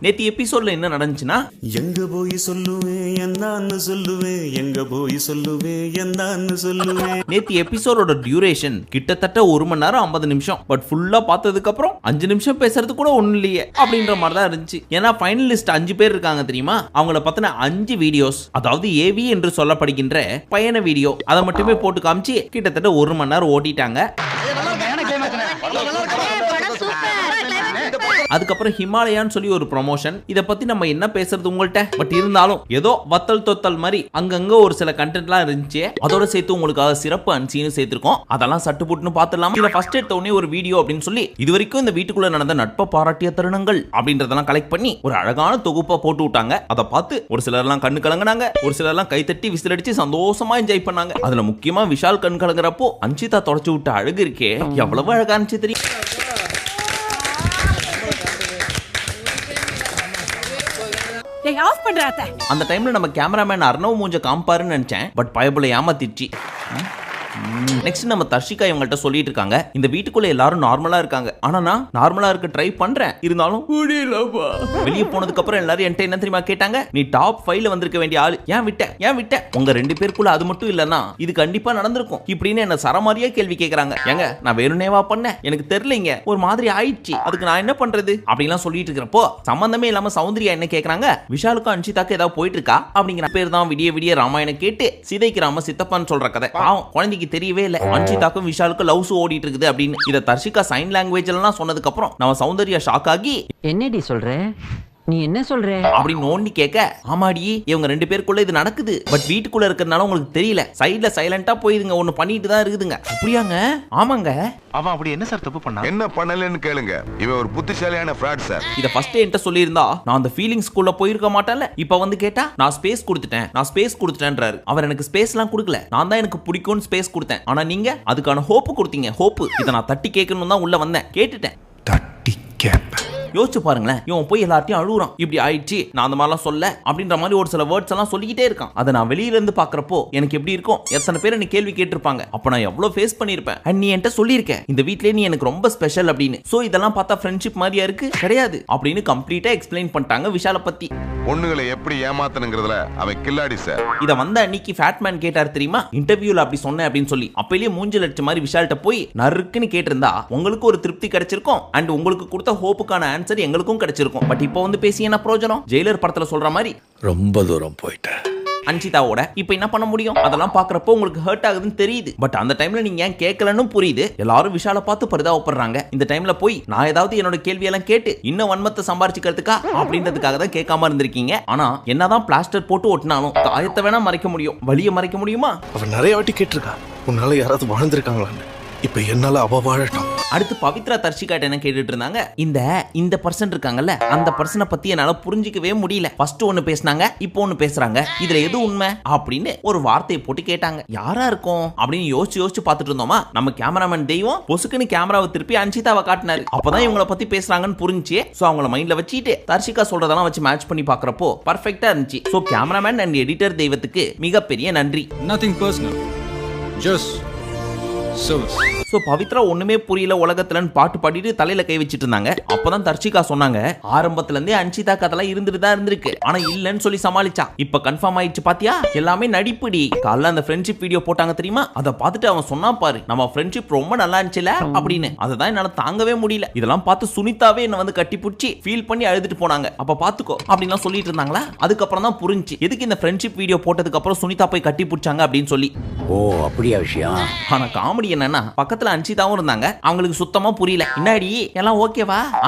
நேத்து எபிசோட்ல என்ன நடந்துச்சுன்னா, எங்க போய் சொல்லுவேன் என்னன்னு சொல்லுவேன், எங்க போய் சொல்லுவேன் என்னன்னு சொல்லுவேன். நேத்து எபிசோடோட டியூரேஷன் கிட்டத்தட்ட 1 மணி நேரம் 50 நிமிஷம். பட் ஃபுல்லா பார்த்ததுக்கு அப்புறம் 5 நிமிஷம் பேசுறது கூட ஒண்ணு இல்லையே அப்படின்ற மாதிரி தான் இருந்துச்சு. ஏன்னா ஃபைனலிஸ்ட் 5 பேர் இருக்காங்க தெரியுமா, அவங்கள பத்தின 5 வீடியோஸ், அதாவது ஏவி என்று சொல்லப்படுகின்ற பயண வீடியோ, அதை மட்டுமே போட்டு காமிச்சு கிட்டத்தட்ட 1 மணி நேரம் ஓட்டிட்டாங்க. அதுக்கப்புறம் ஹிமாலயான்னு சொல்லி ஒரு ப்ரமோஷன். இத பத்தி நம்ம என்ன பேசுறது உங்கள்ட்ட. பட் இருந்தாலும் ஏதோ வத்தல் தொத்தல் மாதிரி அங்கங்க ஒரு சில கண்டென்ட்லாம் இருந்துச்சு. அதோட சேர்த்து உங்களுக்காக சிறப்பு அன்சீனும் சேர்த்திருக்கோம். அதெல்லாம் சட்டுப்புட்டுன்னு பார்த்துடலாம். இதுல ஃபர்ஸ்ட் எடுத்த உடனே ஒரு வீடியோ அப்படின்னு சொல்லி இது வரைக்கும் இந்த வீட்டுக்குள்ள நடந்த நட்பை பாராட்டிய தருணங்கள் அப்படின்றதெல்லாம் கலெக்ட் பண்ணி ஒரு அழகான தொகுப்பா போட்டு விட்டாங்க. அதை பார்த்து ஒரு சிலர்லாம் கண்ணு கலங்கினாங்க, ஒரு சிலர்லாம் கைத்தட்டி விசில் அடிச்சு சந்தோஷமா என்ஜாய் பண்ணாங்க. அதுல முக்கியமா விஷால் கண் கலங்குறப்போ அன்சிதா தொடச்சு விட்ட அழகு இருக்கே, எவ்வளவு அழகா இருந்துச்சு தெரியும். அந்த டைம்ல நம்ம கேமராமேன் அர்ணவ் மூஞ்ச காம்பாருன்னு நினைச்சேன். பட் பயபுல ஏமாத்திடுச்சு. நெக்ஸ்ட் நம்ம தர்ஷிகா இவங்கள்ட்ட சொல்லிட்டு இருக்காங்க, இந்த வீட்டுக்குள்ள எல்லாரும் நார்மலா இருக்காங்க, ஆனா நான் நார்மலா இருக்க ட்ரை பண்றேன், இருந்தாலும் முடியலப்பா. வெளியே போனதுக்கு அப்புறம் எல்லாரும் என்கிட்ட என்ன தெரியுமா கேட்டாங்க, நீ டாப் 5ல வந்திருக்க வேண்டிய ஆளு, ஏன் விட்ட உங்க 2 பேருக்குள்ள அது மட்டும் இல்லன்னா இது கண்டிப்பா நடந்திருக்கும் இப்படின்னு என்ன சரமாரியா கேள்வி கேக்குறாங்க. ஏங்க நான் வேணுனேவா பண்ணேன், எனக்கு தெரியலங்க, ஒரு மாதிரி ஆயிடுச்சு, அதுக்கு நான் என்ன பண்றது அப்படிலாம் சொல்லிட்டு இருக்கிறப்போ சம்பந்தமே இல்லாம சௌந்தர்யா என்ன கேக்குறாங்க, விஷாலுக்கும் அன்ஷிதாக்கு ஏதாவது போயிட்டு இருக்கா அப்படிங்கிற பேர் தான் விடிய விடிய ராமாயணம் கேட்டு சிதைக்கிறாம சித்தப்பான்னு சொல்ற கதை. பாவம் குழந்தைக்கு தெரியவே இல்ல அன்ஷிதாக்கும் விஷாலுக்கும் லவ்ஸ் ஓடிட்டு இருக்குது அப்படின்னு. இத தர்ஷிகா சைன் லாங்குவேஜ் எல்லாம் சொன்னதுக்கு அப்புறம் நம்ம சௌந்தர்யா ஷாக் ஆகி, என்னடி சொல்ற, நீ என்ன சொல்ற அப்படின்னு நோண்டி கேட்க, ஆமாடி இவங்க 2 பேருக்குள்ள இது நடக்குது, பட் வீட்டுக்குள்ள இருக்கிறதுனால உங்களுக்கு தெரியல, சைடுல சைலண்டா போயிதுங்க ஒண்ணு பண்ணிட்டு தான் இருக்குதுங்க. அப்படியாங்க? ஆமாங்க. அவன் அப்படி என்ன சார் தப்பு பண்ணா? என்ன பண்ணலன்னு கேளுங்க, இவன் ஒரு புத்திசாலியான ஃப்ராட் சார். இத ஃபர்ஸ்ட் என்கிட்ட சொல்லியிருந்தா நான் அந்த ஃபீலிங்ஸ் குள்ள போயிருக்க மாட்டேன்ல. இப்ப வந்து கேட்டா நான் ஸ்பேஸ் கொடுத்துட்டேன்றாரு. அவர் எனக்கு ஸ்பேஸ்லாம் கொடுக்கல, நான் தான் எனக்கு பிடிக்கும்னு ஸ்பேஸ் கொடுத்தேன். ஆனா நீங்க அதுக்கான ஹோப் கொடுத்தீங்க. ஹோப் இத நான் தட்டி கேட்கணும் தான் உள்ள வந்தேன், கேட்டுட்டேன். தட்டி கேப்ப யோசிச்சு பாருங்களேன், இவன் போய் எல்லார்ட்டையும் அழுகுறான், இப்படி ஆயிடுச்சு நான் அந்த மாதிரிலாம் சொல்ல அப்படின்ற மாதிரி ஒரு சில வேர்ட்ஸ் எல்லாம் சொல்லிக்கிட்டே இருக்கான். அதை நான் வெளியில இருந்து பாக்குறப்போ எனக்கு எப்படி இருக்கும், எத்தனை பேர் எனக்கு கேள்வி கேட்டிருப்பாங்க, அப்ப நான் எவ்வளவு ஃபேஸ் பண்ணிருப்பேன். அண்ட் நீ என்கிட்ட சொல்லியிருக்க இந்த வீட்லயே நீ எனக்கு ரொம்ப ஸ்பெஷல் அப்படின்னு. சோ இதெல்லாம் பார்த்தா ஃப்ரெண்ட்ஷிப் மாதிரியா இருக்கு, கிடையாது அப்படின்னு கம்ப்ளீட்டா எக்ஸ்பிளைன் பண்ணிட்டாங்க விஷால பத்தி. பொண்ணுகளை எப்படி ஏமாத்தணுங்கிறதுல அவன் கில்லாடி சார். இத வந்த அன்னைக்கு ஃபேட்மேன் கேட்டார் தெரியுமா, இன்டர்வியூல அப்படி சொன்னேன் அப்படின்னு சொல்லி. அப்பயிலே மூஞ்சில அடிச்ச மாதிரி விஷால்ட்ட போய் நறுக்குன்னு கேட்டிருந்தா உங்களுக்கு ஒரு திருப்தி கிடைச்சிருக்கும், அண்ட் உங்களுக்கு கொடுத்த ஹோப்புக்கான ஆன்சர் எங்களுக்கும் கிடைச்சிருக்கும். பட் இப்போ வந்து பேசி என்ன பிரயோஜனம்? ஜெயிலர் படத்துல சொல்ற மாதிரி ரொம்ப தூரம் போயிட்டேன் அன்ஷிதாவோட. இப்போ என்ன பண்ண முடியும்? அதெல்லாம் பாக்குறப்போ உங்களுக்கு ஹர்ட் ஆகுதுன்னு தெரியுது. பட் அந்த டைம்ல நீங்க ஏன் கேட்கலன்னு புரியுது. எல்லாரும் விஷால பார்த்து பரிதாபப்படுறாங்க. இந்த டைம்ல போய் நான் ஏதாவது என்னோட கேள்வி எல்லாம் கேட்டு இன்னும் வன்மத்தை சம்பாரிச்சுக்கிறதுக்கா அப்படின்றதுக்காக தான் கேட்காம இருந்திருக்கீங்க. ஆனா என்னதான் பிளாஸ்டர் போட்டு ஒட்டினாலும் காயத்தை வேணா மறைக்க முடியும், வலியை மறைக்க முடியுமா? அவன் நிறைய வாட்டி கேட்டிருக்கா, உன்னால யாராவது வாழ்ந்திருக்காங்களான்னு. இப்ப என்னால அவ வாழட்டும். அடுத்து பவித்ரா தர்ஷிகாட்ட என்ன கேட்டுட்டு இருந்தாங்க, இந்த பர்சன் இருக்காங்கல்ல, அந்த பர்சனை பத்தி என்னால புரிஞ்சிக்கவே முடியல. ஃபர்ஸ்ட் ஒன்னு பேசினாங்க, இப்போ ஒன்னு பேசுறாங்க, இதுல எது உண்மை அப்படின்னு ஒரு வார்த்தையை போட்டு கேட்டாங்க. யாரா இருக்கும் அப்படின்னு யோசிச்சு பார்த்துட்டு இருந்தோமா, நம்ம கேமராமேன் தெய்வம் பொசுக்குன்னு கேமராவை திருப்பி அன்ஷிதாவை காட்டினாரு. அப்பதான் இவங்கள பத்தி பேசுறாங்கன்னு புரிஞ்சு சோ அவங்கள மைண்ட்ல வச்சுட்டு தர்ஷிகா சொல்றதெல்லாம் வச்சு மேட்ச் பண்ணி பாக்குறப்போ பர்ஃபெக்ட்டா இருந்துச்சு. சோ கேமராமேன் அண்ட் எடிட்டர் தெய்வத்துக்கு மிகப்பெரிய நன்றி. Nothing personal, just service. So Pavithra ஒண்ணுமே புரியல உலகத்துலன்னு பாட்டு பாடிட்டு தலையில கை வச்சிட்டு இருந்தாங்க. அப்பதான் தர்ஷிகா சொன்னாங்க, ஆரம்பத்துல இருந்தே அன்ஷிதா கதெல்லாம் இருந்துட்டு தான் இருந்திருக்கு, ஆனா இல்லன்னு சொல்லி சமாளிச்சா. இப்ப கன்ஃபார்ம் ஆயிடுச்சு பாத்தியா, எல்லாமே நடிப்புடி. காலைல அந்த ஃப்ரெண்ட்ஷிப் வீடியோ போட்டாங்க தெரியுமா, அதை பார்த்துட்டு அவன் சொன்னா பாரு, நம்ம ஃப்ரெண்ட்ஷிப் ரொம்ப நல்லா இருந்துச்சுல அப்படின்னு. அததான் என்னால தாங்கவே முடியல. இதெல்லாம் பார்த்து சுனிதாவே என்ன வந்து கட்டி பிடிச்சி ஃபீல் பண்ணி அழுதுட்டு போனாங்க. அப்ப பாத்துக்கோ அப்படின்லாம் சொல்லிட்டு இருந்தாங்களா. அதுக்கப்புறம் தான் புரிஞ்சு எதுக்கு இந்த ஃப்ரெண்ட்ஷிப் வீடியோ போட்டதுக்கு அப்புறம் சுனிதா போய் கட்டி பிடிச்சாங்க அப்படின்னு சொல்லி. ஓ அப்படியா விஷயம். ஆனா காமெடி என்னன்னா பக்கத்துல அன்ஷிதாவும் இருந்தாங்க, அவங்களுக்கு சுத்தமா புரியல. என்னடி எல்லாம் ஓகேவா,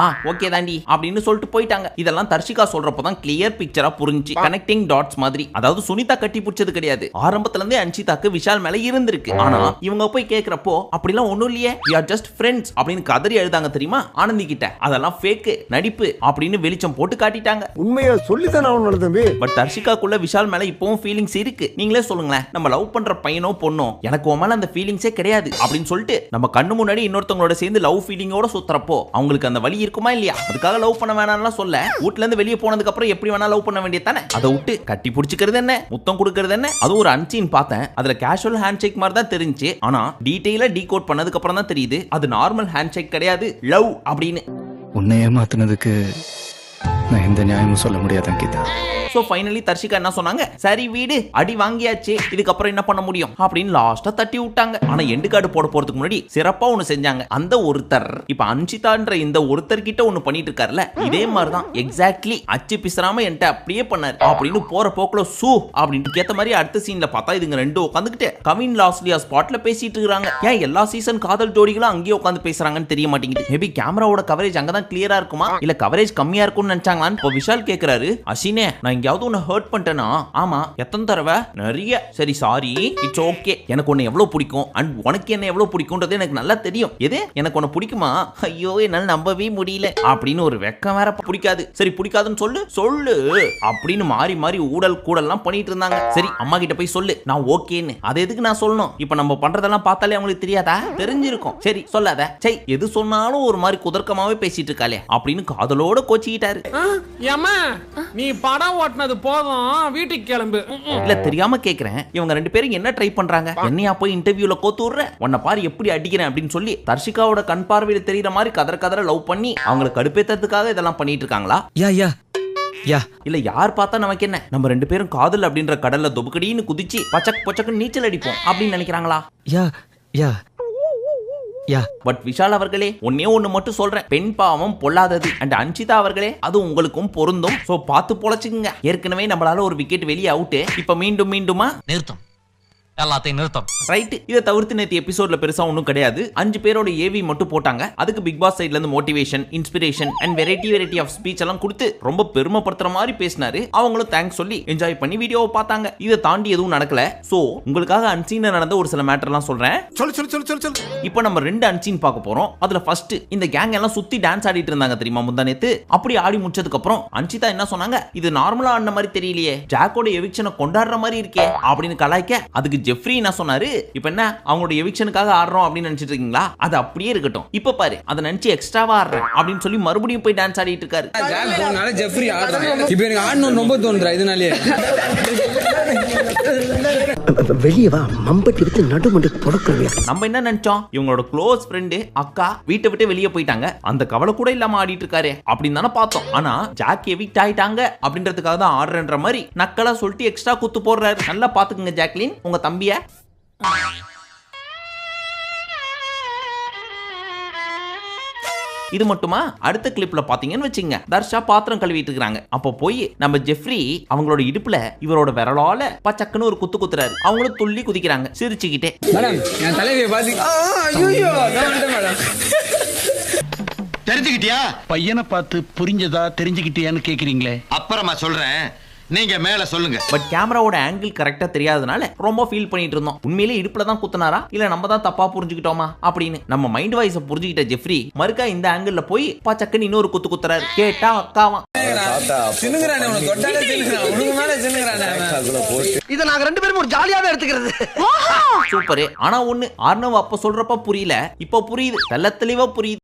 ஓகே தாண்டி அப்படின்னு சொல்லிட்டு போயிட்டாங்க. இதெல்லாம் தர்ஷிகா சொல்றப்பதான் கிளியர் பிக்சரா புரிஞ்சு, கனெக்டிங் டாட்ஸ் மாதிரி. அதாவது சுனிதா கட்டி பிடிச்சது கிடையாது, ஆரம்பத்துல இருந்தே அன்ஷிதாக்கு விஷால் மேல இருந்திருக்கு. ஆனா இவங்க போய் கேக்குறப்போ அப்படிலாம் ஒண்ணும் இல்லையே, we are just friends அப்படின்னு கதறி எழுதாங்க தெரியுமா ஆனந்தி கிட்ட. அதெல்லாம் ஃபேக், நடிப்பு அப்படின்னு வெளிச்சம் போட்டு காட்டிட்டாங்க. உண்மையா சொல்லித்தானே அவனோட தம்பி. பட் தர்ஷிகாக்குள்ள விஷால் மேல இப்பவும் ஃபீலிங்ஸ் இருக்கு. நீங்களே சொல்லுங்களேன், நம்ம லவ் பண்ற பையனோ பொண்ணோ எனக்கு உன் மேல அந்த ஃபீலிங்ஸே கிடையாது அப்படின்னு சொல்லிட்டு நம்ம கண்ணு முன்னாடி இன்னொருத்தவங்களோட சேர்ந்து லவ் ஃபீலிங்கோட சுத்துறப்போ அவங்களுக்கு அந்த வலி இருக்குமா இல்லையா? அதுக்காக லவ் பண்ண வேணாம்லாம் சொல்ல, வீட்ல இருந்து வெளியே போனதுக்கு அப்புறம் எப்படி வேணா லவ் பண்ண வேண்டியது தானே. அதை விட்டு கட்டி பிடிச்சிக்கிறது என்ன, முத்தம் கொடுக்கிறது என்ன, அது ஒரு அன்சீன் பார்த்தேன். அதுல கேஷுவல் ஹேண்ட் ஷேக் மாதிரி தான் தெரிஞ்சு, ஆனா டீடைலா டீகோட் பண்ணதுக்கு அப்புறம் தான் தெரியுது அது நார்மல் ஹேண்ட் ஷேக் கிடையாது, லவ் அப்படின்னு. உன்னை ஏமாத்துனதுக்கு நான் எந்த நியாயமும் சொல்ல முடியாது அங்கிதா. சோ ஃபைனலி தர்ஷிகா என்ன சொன்னாங்க, சரி வீடு அடி வாங்கியாச்சு, இதுக்கப்புறம் என்ன பண்ண முடியும் அப்படின்னு லாஸ்டா தட்டி விட்டாங்க. ஆனா எண்டு கார்டு போட போறதுக்கு முன்னாடி சிறப்பா ஒண்ணு செஞ்சாங்க. அந்த ஒருத்தர் இப்ப அன்ஷிதான்ற இந்த ஒருத்தர் கிட்ட ஒண்ணு பண்ணிட்டு இருக்காருல்ல, இதே மாதிரிதான் எக்ஸாக்ட்லி அச்சு பிசராம என்கிட்ட அப்படியே பண்ணாரு அப்படின்னு போற போக்குல சூ அப்படின்னு கேட்ட மாதிரி அடுத்த சீன்ல பார்த்தா இதுங்க ரெண்டும் உட்காந்துக்கிட்டு கவின் லாஸ்லியா ஸ்பாட்ல பேசிட்டு இருக்காங்க. ஏன் எல்லா சீசன் காதல் ஜோடிகளும் அங்கேயே உட்காந்து பேசுறாங்கன்னு தெரிய மாட்டேங்குது. மேபி கேமராவோட கவரேஜ் அங்கதான் கிளியரா இருக்குமா இல்ல கவரேஜ் கம்மியா இருக்கும்னு நினைச்சாங்களான்னு இப்போ விஷால் கேக்குறாரு. அசினே நான் எங்கேயாவது உன்னை ஹர்ட் பண்ணிட்டேனா? ஆமா. எத்தனை தடவை? நிறைய. சரி சாரி, இட்ஸ் ஓகே. எனக்கு உன்னை எவ்வளவு பிடிக்கும் அண்ட் உனக்கு என்ன எவ்வளவு பிடிக்கும்ன்றது எனக்கு நல்லா தெரியும். எது எனக்கு உன்னை பிடிக்குமா? ஐயோ என்னால நம்பவே முடியல அப்படின்னு ஒரு வெக்கம் வேற. பிடிக்காது, சரி பிடிக்காதுன்னு சொல்லு சொல்லு அப்படின்னு மாறி மாறி ஊடல் கூடல்லாம் பண்ணிட்டு இருந்தாங்க. சரி அம்மா கிட்ட போய் சொல்லு நான் ஓகேன்னு. அது எதுக்கு நான் சொல்லணும்? இப்ப நம்ம பண்றதெல்லாம் பார்த்தாலே அவங்களுக்கு தெரியாதா? தெரிஞ்சிருக்கும். சரி சொல்லாத. சரி எது சொன்னாலும் ஒரு மாதிரி குதர்க்கமாவே பேசிட்டு இருக்காளே அப்படின்னு காதலோட கோச்சிக்கிட்டாரு. ஏம்மா நீ படம் ஓட்டுனது போதும், வீட்டுக்கு கிளம்பு. இல்ல தெரியாம கேக்குறேன், இவங்க ரெண்டு பேரும் என்ன ட்ரை பண்றாங்க? என்னையா போய் இன்டர்வியூல கோத்து விடுற, உன்னை பாரு எப்படி அடிக்கிறேன் அப்படின்னு சொல்லி தர்ஷிகாவோட கண் பார்வையில தெரியற மாதிரி கதற கதற லவ் பண்ணி அவங்களை கடுப்பேத்ததுக்காக இதெல்லாம் பண்ணிட்டு இருக்காங்களா? இல்ல யார் பார்த்தா நமக்கு என்ன, நம்ம ரெண்டு பேரும் காதல் அப்படின்ற கடல்ல தொபுக்கடின்னு குதிச்சு பச்சக் பச்சக்குன்னு நீச்சல் அடிப்போம் அப்படின்னு நினைக்கிறாங்களா? பட் விஷால் அவர்களே ஒன்னே ஒண்ணு மட்டும் சொல்றேன், பெண் பாவம் பொல்லாதது. அண்ட் அன்ஷிதா அவர்களே அது உங்களுக்கும் பொருந்தும். சோ பார்த்து பொழைச்சுக்குங்க. ஏற்கனவே நம்மளால ஒரு விக்கெட் வெளியே அவுட், இப்ப மீண்டும் மீண்டுமா நிறுத்தம் எல்லாத்தையும் நிறுத்தம். ரைட். இதை தவிர்த்து நேற்று எபிசோட்ல பெருசா ஒன்றும் கிடையாது. 5 பேரோட ஏவி மட்டும் போட்டாங்க. அதுக்கு பிக் பாஸ் சைட்ல இருந்து motivation, inspiration and variety of speech எல்லாம் கொடுத்து ரொம்ப பெருமைப்படுத்துற மாதிரி பேசினாரு. அவங்களும் தேங்க்ஸ் சொல்லி என்ஜாய் பண்ணி வீடியோவை பார்த்தாங்க. இதை தாண்டி எதுவும் நடக்கல. சோ உங்களுக்காக அன்சீன் நடந்த ஒரு சில மேட்டர்லாம் சொல்றேன். இப்போ நம்ம 2 அன்சீன் பார்க்க போறோம். அதுல ஃபர்ஸ்ட் இந்த கேங் எல்லாம் சுத்தி டான்ஸ் ஆடிட்டு இருந்தாங்க தெரியுமா முந்தானேத்து. அப்படி ஆடி முடிச்சதுக்கு அப்புறம் அன்ஷிதா என்ன சொன்னாங்க, இது நார்மலா ஆடின மாதிரி தெரியலையே, ஜாக்கோட எவிக்ஷனை கொண்டாடுற மாதிரி இருக்கே அப்படின்னு கலாய்க்க, அதுக்கு ஜெஃப்ரி என்ன சொன்னாரு, இப்போ என்ன அவங்களோட எவிக்ஷனுக்காக ஆடுறோம் அப்படின்னு நினைச்சிட்டு இருக்கீங்களா? அது அப்படியே இருக்கட்டும், இப்ப பாரு அதை நினைச்சு எக்ஸ்ட்ராவா ஆடுறேன் அப்படின்னு சொல்லி மறுபடியும் போய் டான்ஸ் ஆடிட்டு இருக்காரு. ஜெஃப்ரி ஆடுறான். இப்போ எனக்கு ஆடணும் ரொம்ப தோணுறா இதனாலே. வெளியே வா, மம்பட்டி விட்டு நடுமண்டு தொடக்கலையா? நம்ம என்ன நினைச்சோம், இவங்களோட க்ளோஸ் ஃப்ரெண்டு அக்கா வீட்டை விட்டு வெளியே போயிட்டாங்க, அந்த கவலை கூட இல்லாம ஆடிட்டு இருக்காரு அப்படின்னு தானே பார்த்தோம். ஆனா ஜாக் எவிக்ட் ஆயிட்டாங்க அப்படின்றதுக்காக தான் ஆடுறன்ற மாதிரி நக்கலா சொல்லிட்டு எக்ஸ்ட்ரா குத்து போடுறாரு. நல்லா பாத்துக்குங்க ஜாக்லின் உங்க தம்பிய. இது மட்டுமா, அடுத்த கிளிப்ல பாத்தீங்கன்னு வச்சுங்க, தர்ஷா பாத்திரம் கழுவிட்டு இருக்காங்க. அப்போ போய் நம்ம ஜெஃப்ரி அவங்களோட இடுப்புல இவரோட விரலால பச்சக்குன்னு ஒரு குத்து குத்துறாரு. அவங்களும் துள்ளி குதிக்கிறாங்க சிரிச்சுக்கிட்டே. மேடம் என் தலைவியை பாதி. ஐயோ மேடம் தெரிஞ்சுக்கிட்டியா? பையனை பார்த்து புரிஞ்சதா தெரிஞ்சுக்கிட்டியான்னு கேக்குறீங்களே, அப்புறமா சொல்றேன், நீங்க மேல சொல்லுங்க. பட் கேமராவோட ஆங்கிள் கரெக்டா தெரியாதனால ரொம்ப ஃபீல் பண்ணிட்டு இருந்தோம். உண்மையிலே இடுப்புல தான் குத்துனாரா இல்ல நம்ம தான் தப்பா புரிஞ்சுக்கிட்டோமா அப்படின்னு. நம்ம மைண்ட் வாய்ஸ புரிஞ்சுக்கிட்ட ஜெஃப்ரி மறுக்கா இந்த ஆங்கிள் போய் பச்சக்குன்னு இன்னொரு குத்து குத்துறாரு. கேட்டா அக்காவா இத நாங்க 2 பேரும் ஒரு ஜாலியாவே எடுத்துக்கிறது. சூப்பர். ஆனா ஒண்ணு, ஆர்னவ் அப்ப சொல்றப்ப புரியல, இப்ப புரியுது, தெள்ள தெளிவா புரியுது.